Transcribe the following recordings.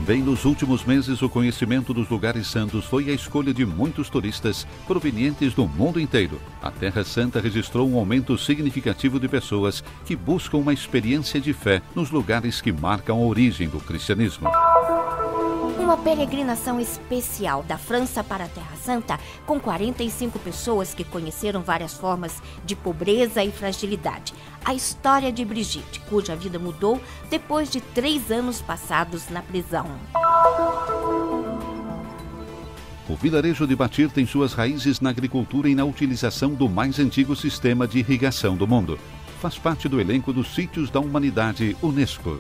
Também nos últimos meses, o conhecimento dos lugares santos foi a escolha de muitos turistas provenientes do mundo inteiro. A Terra Santa registrou um aumento significativo de pessoas que buscam uma experiência de fé nos lugares que marcam a origem do cristianismo. Uma peregrinação especial da França para a Terra Santa, com 45 pessoas que conheceram várias formas de pobreza e fragilidade. A história de Brigitte, cuja vida mudou depois de 3 anos passados na prisão. O vilarejo de Batir tem suas raízes na agricultura e na utilização do mais antigo sistema de irrigação do mundo. Faz parte do elenco dos Sítios da Humanidade Unesco.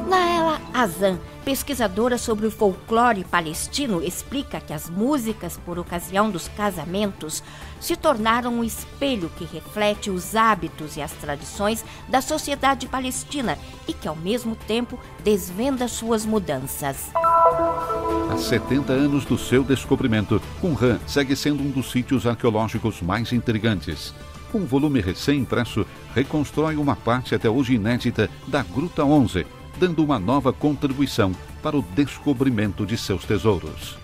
Naela Azan, pesquisadora sobre o folclore palestino, explica que as músicas por ocasião dos casamentos se tornaram um espelho que reflete os hábitos e as tradições da sociedade palestina e que, ao mesmo tempo, desvenda suas mudanças. Há 70 anos do seu descobrimento, Qumran segue sendo um dos sítios arqueológicos mais intrigantes. Um volume recém-impresso reconstrói uma parte até hoje inédita da Gruta 11, dando uma nova contribuição para o descobrimento de seus tesouros.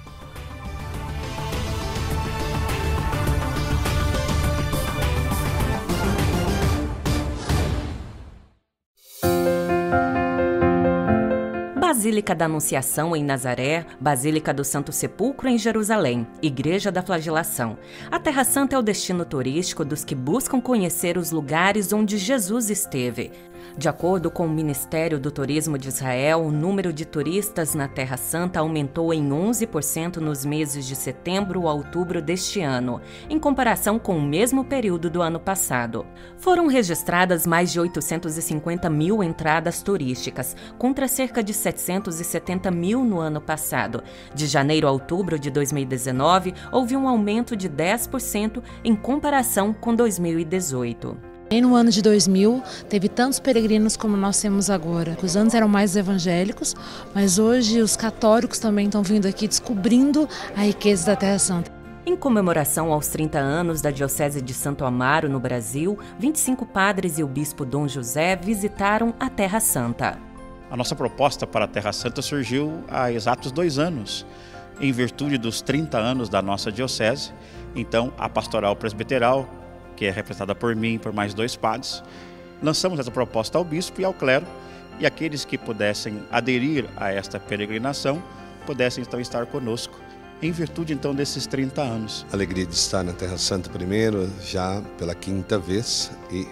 Basílica da Anunciação em Nazaré, Basílica do Santo Sepulcro em Jerusalém, Igreja da Flagelação. A Terra Santa é o destino turístico dos que buscam conhecer os lugares onde Jesus esteve. De acordo com o Ministério do Turismo de Israel, o número de turistas na Terra Santa aumentou em 11% nos meses de setembro a outubro deste ano, em comparação com o mesmo período do ano passado. Foram registradas mais de 850 mil entradas turísticas, contra cerca de 770 mil no ano passado. De janeiro a outubro de 2019, houve um aumento de 10% em comparação com 2018. Nem no ano de 2000 teve tantos peregrinos como nós temos agora. Os anos eram mais evangélicos, mas hoje os católicos também estão vindo aqui descobrindo a riqueza da Terra Santa. Em comemoração aos 30 anos da Diocese de Santo Amaro, no Brasil, 25 padres e o bispo Dom José visitaram a Terra Santa. A nossa proposta para a Terra Santa surgiu há exatos 2 anos, em virtude dos 30 anos da nossa Diocese. Então, a Pastoral Presbiteral, que é representada por mim e por mais 2 padres, lançamos essa proposta ao bispo e ao clero, e aqueles que pudessem aderir a esta peregrinação pudessem então estar conosco, em virtude então desses 30 anos. Alegria de estar na Terra Santa primeiro, já pela 5ª vez, e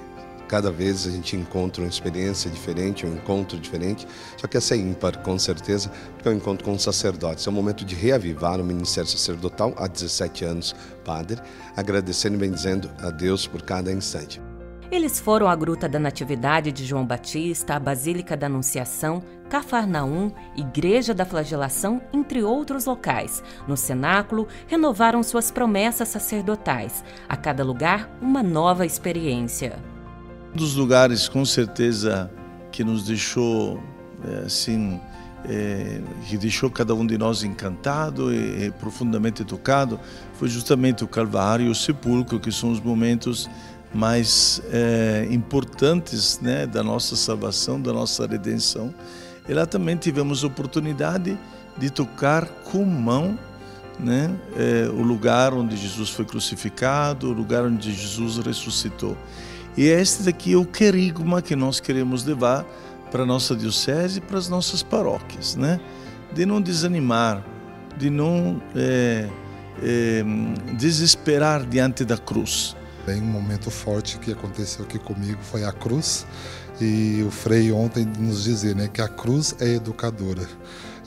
cada vez a gente encontra uma experiência diferente, um encontro diferente, só que essa é ímpar, com certeza, porque é um encontro com sacerdotes. É um momento de reavivar o ministério sacerdotal, há 17 anos, padre, agradecendo e bendizendo a Deus por cada instante. Eles foram à Gruta da Natividade de João Batista, a Basílica da Anunciação, Cafarnaum, Igreja da Flagelação, entre outros locais. No cenáculo, renovaram suas promessas sacerdotais. A cada lugar, uma nova experiência. Um dos lugares, com certeza, que nos deixou, que deixou cada um de nós encantado e profundamente tocado, foi justamente o Calvário e o Sepulcro, que são os momentos mais importantes, né, da nossa salvação, da nossa redenção. E lá também tivemos a oportunidade de tocar com mão, né, o lugar onde Jesus foi crucificado, o lugar onde Jesus ressuscitou. E este daqui é o querigma que nós queremos levar para a nossa diocese e para as nossas paróquias, né? De não desanimar, de não desesperar diante da cruz. Tem um momento forte que aconteceu aqui comigo, foi a cruz, e o Frei ontem nos dizia, né, que a cruz é educadora.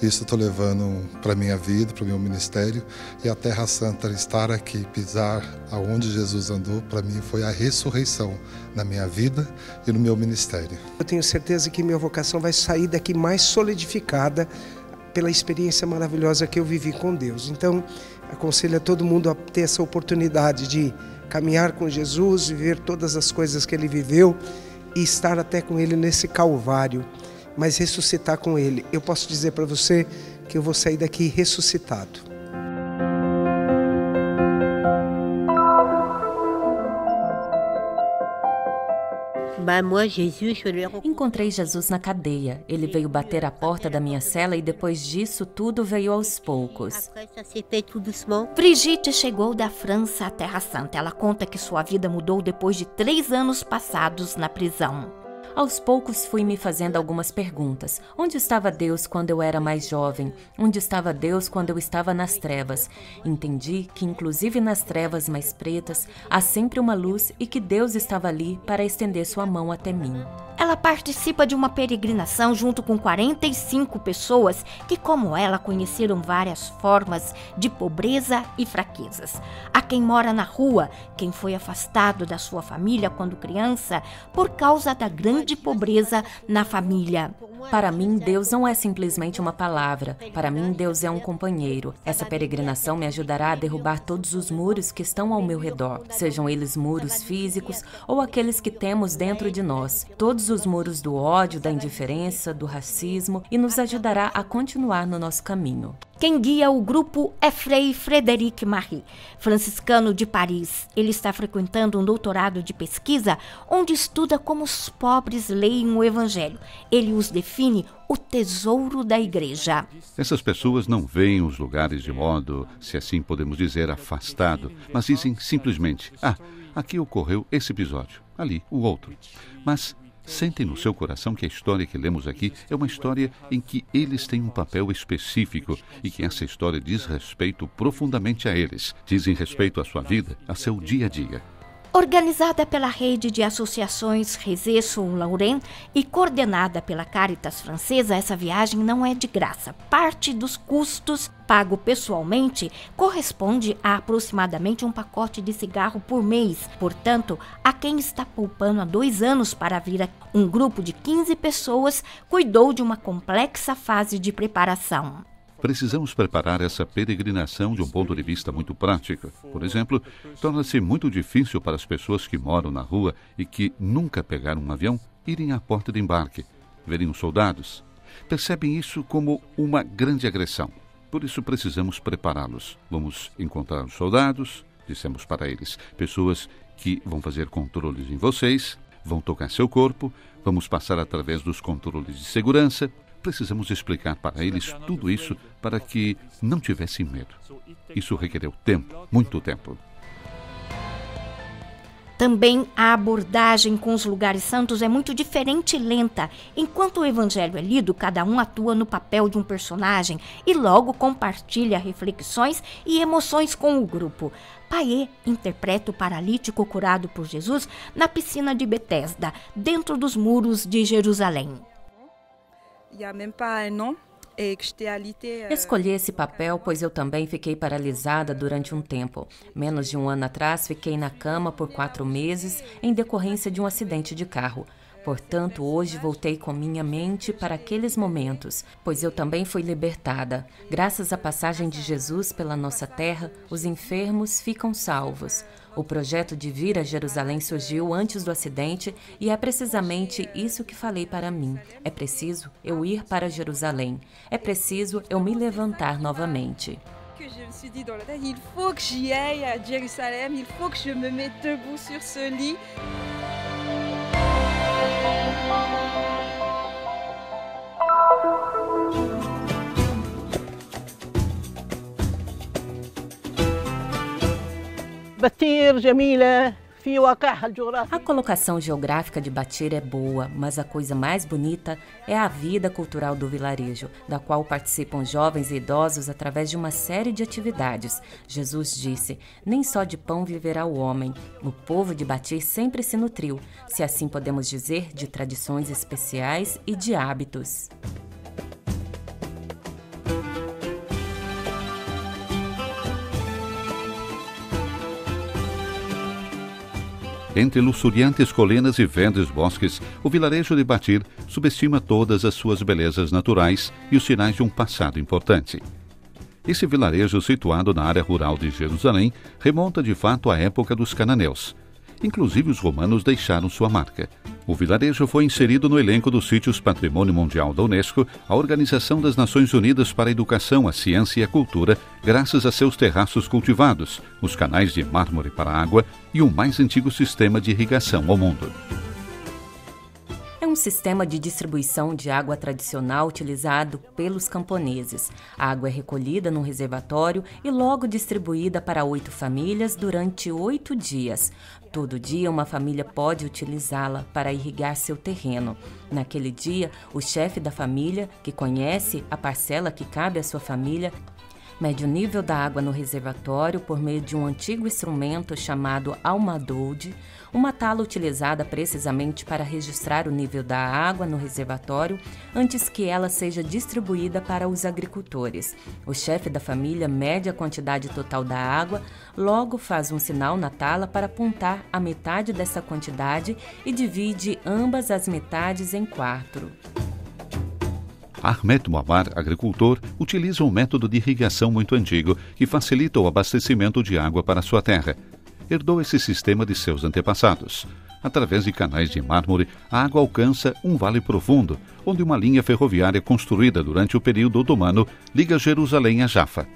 Isso eu estou levando para a minha vida, para o meu ministério, e a Terra Santa, estar aqui, pisar aonde Jesus andou, para mim foi a ressurreição na minha vida e no meu ministério. Eu tenho certeza que minha vocação vai sair daqui mais solidificada pela experiência maravilhosa que eu vivi com Deus. Então, aconselho a todo mundo a ter essa oportunidade de caminhar com Jesus, viver todas as coisas que Ele viveu e estar até com Ele nesse Calvário, mas ressuscitar com Ele. Eu posso dizer para você que eu vou sair daqui ressuscitado. Encontrei Jesus na cadeia. Ele veio bater a porta da minha cela e depois disso tudo veio aos poucos. Brigitte chegou da França à Terra Santa. Ela conta que sua vida mudou depois de 3 anos passados na prisão. Aos poucos fui me fazendo algumas perguntas. Onde estava Deus quando eu era mais jovem? Onde estava Deus quando eu estava nas trevas? Entendi que inclusive nas trevas mais pretas há sempre uma luz e que Deus estava ali para estender sua mão até mim. Ela participa de uma peregrinação junto com 45 pessoas que, como ela, conheceram várias formas de pobreza e fraquezas. Há quem mora na rua, quem foi afastado da sua família quando criança por causa da grande pobreza na família. Para mim, Deus não é simplesmente uma palavra. Para mim, Deus é um companheiro. Essa peregrinação me ajudará a derrubar todos os muros que estão ao meu redor, sejam eles muros físicos ou aqueles que temos dentro de nós. Todos os muros do ódio, da indiferença, do racismo, e nos ajudará a continuar no nosso caminho. Quem guia o grupo é Frei Frédéric Marie, franciscano de Paris. Ele está frequentando um doutorado de pesquisa onde estuda como os pobres leem o Evangelho. Ele os define o tesouro da igreja. Essas pessoas não veem os lugares de modo, se assim podemos dizer, afastado, mas dizem simplesmente, aqui ocorreu esse episódio, ali o outro. Mas sentem no seu coração que a história que lemos aqui é uma história em que eles têm um papel específico e que essa história diz respeito profundamente a eles, dizem respeito à sua vida, a seu dia a dia. Organizada pela rede de associações Réseau-Laurent e coordenada pela Caritas francesa, essa viagem não é de graça. Parte dos custos, pago pessoalmente, corresponde a aproximadamente um pacote de cigarro por mês. Portanto, a quem está poupando há 2 anos para vir um grupo de 15 pessoas cuidou de uma complexa fase de preparação. Precisamos preparar essa peregrinação de um ponto de vista muito prático. Por exemplo, torna-se muito difícil para as pessoas que moram na rua e que nunca pegaram um avião irem à porta de embarque, verem os soldados. Percebem isso como uma grande agressão. Por isso precisamos prepará-los. Vamos encontrar os soldados, dissemos para eles, pessoas que vão fazer controles em vocês, vão tocar seu corpo, vamos passar através dos controles de segurança. Precisamos explicar para eles tudo isso para que não tivessem medo. Isso requereu tempo, muito tempo. Também a abordagem com os lugares santos é muito diferente e lenta. Enquanto o evangelho é lido, cada um atua no papel de um personagem e logo compartilha reflexões e emoções com o grupo. Paê interpreta o paralítico curado por Jesus na piscina de Betesda, dentro dos muros de Jerusalém. Escolhi esse papel pois eu também fiquei paralisada durante um tempo. Menos de 1 ano atrás, fiquei na cama por 4 meses em decorrência de um acidente de carro. Portanto, hoje voltei com minha mente para aqueles momentos, pois eu também fui libertada. Graças à passagem de Jesus pela nossa terra, os enfermos ficam salvos. O projeto de vir a Jerusalém surgiu antes do acidente e é precisamente isso que falei para mim. É preciso eu ir para Jerusalém. É preciso eu me levantar novamente. Je me suis dit dans la tête, il faut que j'y aille à Jérusalem, il faut que je me mette debout sur ce lit. A colocação geográfica de Batir é boa, mas a coisa mais bonita é a vida cultural do vilarejo, da qual participam jovens e idosos através de uma série de atividades. Jesus disse, nem só de pão viverá o homem. O povo de Batir sempre se nutriu, se assim podemos dizer, de tradições especiais e de hábitos. Entre luxuriantes colinas e verdes bosques, o vilarejo de Batir subestima todas as suas belezas naturais e os sinais de um passado importante. Esse vilarejo, situado na área rural de Jerusalém, remonta de fato à época dos cananeus. Inclusive os romanos deixaram sua marca. O vilarejo foi inserido no elenco dos sítios Patrimônio Mundial da Unesco, a Organização das Nações Unidas para a Educação, a Ciência e a Cultura, graças a seus terraços cultivados, os canais de mármore para a água e o mais antigo sistema de irrigação ao mundo. sistema de distribuição de água tradicional utilizado pelos camponeses. A água é recolhida num reservatório e logo distribuída para 8 famílias durante 8 dias. Todo dia, uma família pode utilizá-la para irrigar seu terreno. Naquele dia, o chefe da família, que conhece a parcela que cabe à sua família, mede o nível da água no reservatório por meio de um antigo instrumento chamado almadoude, uma tala utilizada precisamente para registrar o nível da água no reservatório antes que ela seja distribuída para os agricultores. O chefe da família mede a quantidade total da água, logo faz um sinal na tala para apontar a metade dessa quantidade e divide ambas as metades em 4. Ahmed Muammar, agricultor, utiliza um método de irrigação muito antigo que facilita o abastecimento de água para sua terra. Herdou esse sistema de seus antepassados. Através de canais de mármore, a água alcança um vale profundo, onde uma linha ferroviária construída durante o período otomano liga Jerusalém a Jaffa.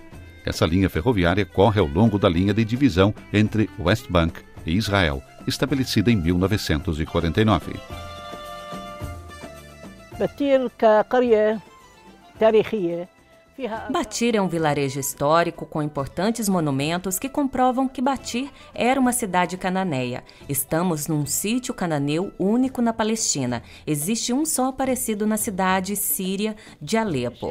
Essa linha ferroviária corre ao longo da linha de divisão entre West Bank e Israel, estabelecida em 1949. Batir é um vilarejo histórico com importantes monumentos que comprovam que Batir era uma cidade cananeia. Estamos num sítio cananeu único na Palestina. Existe um só parecido na cidade síria de Alepo.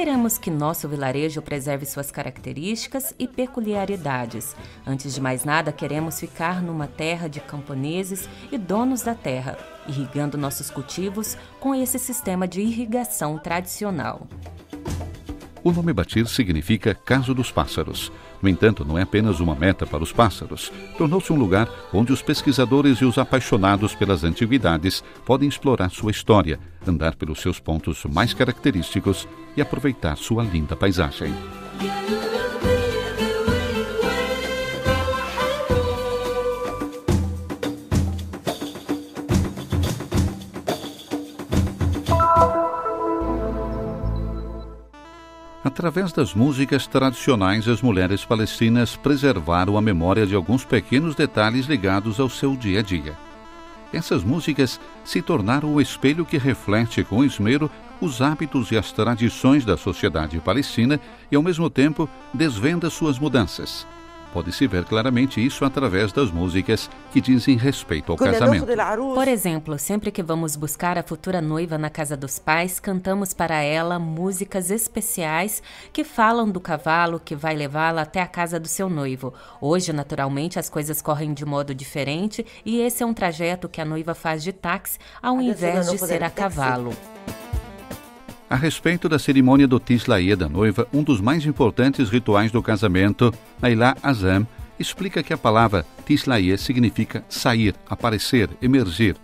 Queremos que nosso vilarejo preserve suas características e peculiaridades. Antes de mais nada, queremos ficar numa terra de camponeses e donos da terra, irrigando nossos cultivos com esse sistema de irrigação tradicional. O nome Batir significa Casa dos Pássaros. No entanto, não é apenas uma meta para os pássaros. Tornou-se um lugar onde os pesquisadores e os apaixonados pelas antiguidades podem explorar sua história, andar pelos seus pontos mais característicos e aproveitar sua linda paisagem. Através das músicas tradicionais, as mulheres palestinas preservaram a memória de alguns pequenos detalhes ligados ao seu dia a dia. Essas músicas se tornaram o espelho que reflete com esmero os hábitos e as tradições da sociedade palestina e, ao mesmo tempo, desvenda suas mudanças. Pode-se ver claramente isso através das músicas que dizem respeito ao casamento. Por exemplo, sempre que vamos buscar a futura noiva na casa dos pais, cantamos para ela músicas especiais que falam do cavalo que vai levá-la até a casa do seu noivo. Hoje, naturalmente, as coisas correm de modo diferente e esse é um trajeto que a noiva faz de táxi ao invés de ser a cavalo. A respeito da cerimônia do Tishlaie da noiva, um dos mais importantes rituais do casamento, Nailah Azam, explica que a palavra Tishlaie significa sair, aparecer, emergir.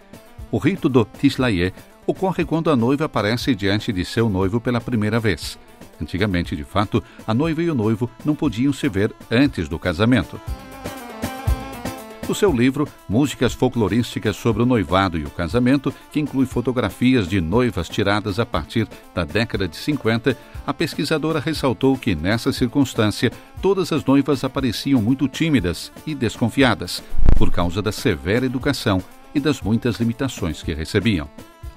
O rito do Tishlaie ocorre quando a noiva aparece diante de seu noivo pela primeira vez. Antigamente, de fato, a noiva e o noivo não podiam se ver antes do casamento. O seu livro, Músicas Folclorísticas sobre o Noivado e o Casamento, que inclui fotografias de noivas tiradas a partir da década de 50, a pesquisadora ressaltou que, nessa circunstância, todas as noivas apareciam muito tímidas e desconfiadas, por causa da severa educação e das muitas limitações que recebiam.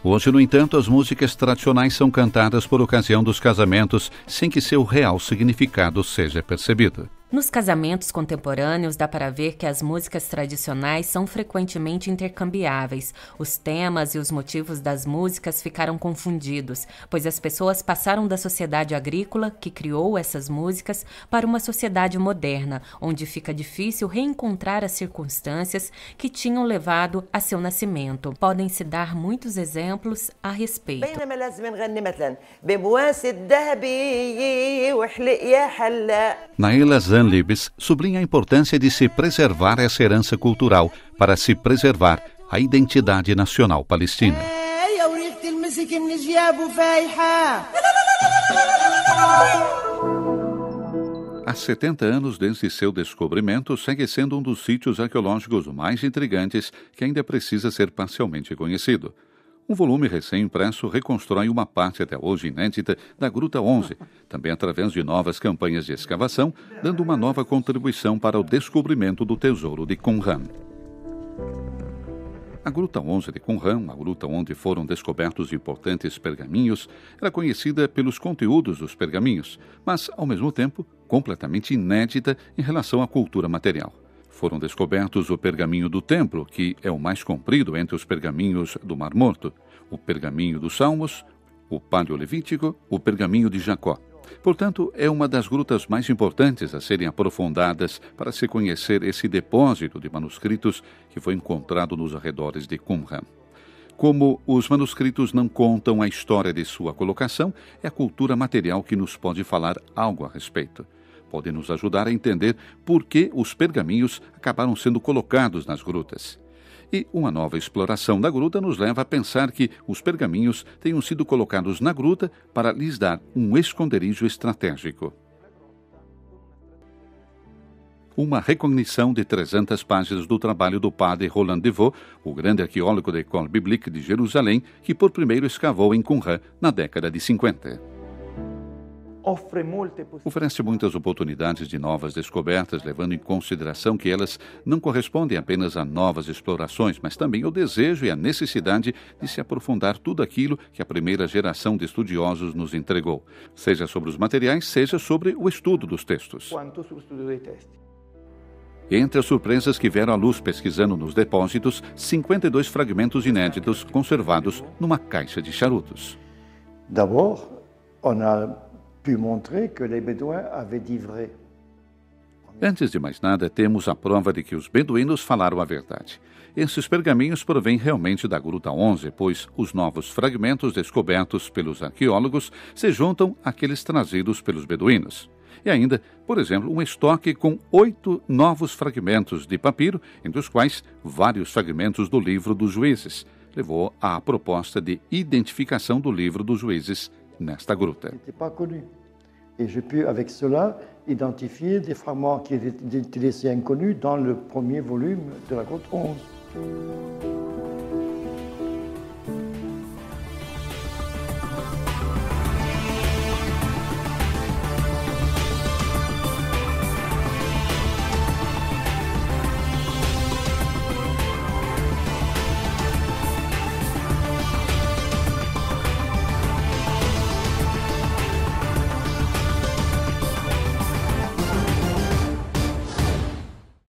Hoje, no entanto, as músicas tradicionais são cantadas por ocasião dos casamentos sem que seu real significado seja percebido. Nos casamentos contemporâneos, dá para ver que as músicas tradicionais são frequentemente intercambiáveis. Os temas e os motivos das músicas ficaram confundidos, pois as pessoas passaram da sociedade agrícola, que criou essas músicas, para uma sociedade moderna, onde fica difícil reencontrar as circunstâncias que tinham levado a seu nascimento. Podem-se dar muitos exemplos a respeito. Nailah Azam sublinha a importância de se preservar essa herança cultural para se preservar a identidade nacional palestina. Há 70 anos desde seu descobrimento, segue sendo um dos sítios arqueológicos mais intrigantes que ainda precisa ser parcialmente conhecido. Um volume recém-impresso reconstrói uma parte até hoje inédita da Gruta 11, também através de novas campanhas de escavação, dando uma nova contribuição para o descobrimento do tesouro de Qumran. A Gruta 11 de Qumran, a gruta onde foram descobertos importantes pergaminhos, era conhecida pelos conteúdos dos pergaminhos, mas, ao mesmo tempo, completamente inédita em relação à cultura material. Foram descobertos o pergaminho do templo, que é o mais comprido entre os pergaminhos do Mar Morto, o pergaminho dos Salmos, o Paleolítico, o pergaminho de Jacó. Portanto, é uma das grutas mais importantes a serem aprofundadas para se conhecer esse depósito de manuscritos que foi encontrado nos arredores de Qumran. Como os manuscritos não contam a história de sua colocação, é a cultura material que nos pode falar algo a respeito. Pode nos ajudar a entender por que os pergaminhos acabaram sendo colocados nas grutas. E uma nova exploração da gruta nos leva a pensar que os pergaminhos tenham sido colocados na gruta para lhes dar um esconderijo estratégico. Uma recognição de 300 páginas do trabalho do padre Roland Devaux, o grande arqueólogo da École Biblique de Jerusalém, que por primeiro escavou em Qumran na década de 50. Oferece muitas oportunidades de novas descobertas, levando em consideração que elas não correspondem apenas a novas explorações, mas também ao desejo e à necessidade de se aprofundar tudo aquilo que a primeira geração de estudiosos nos entregou, seja sobre os materiais, seja sobre o estudo dos textos. Entre as surpresas que vieram à luz pesquisando nos depósitos, 52 fragmentos inéditos conservados numa caixa de charutos. D'abord, on a pu montrer que les Bédouins avaient dit vrai. Antes de mais nada, temos a prova de que os beduínos falaram a verdade. Esses pergaminhos provêm realmente da Gruta 11, pois os novos fragmentos descobertos pelos arqueólogos se juntam àqueles trazidos pelos beduínos. E ainda, por exemplo, um estoque com 8 novos fragmentos de papiro, entre os quais vários fragmentos do livro dos Juízes, levou à proposta de identificação do livro dos Juízes nesta gruta. Et j'ai pu, avec cela, identifier des fragments qui étaient laissés inconnus dans le premier volume de la grotte 11.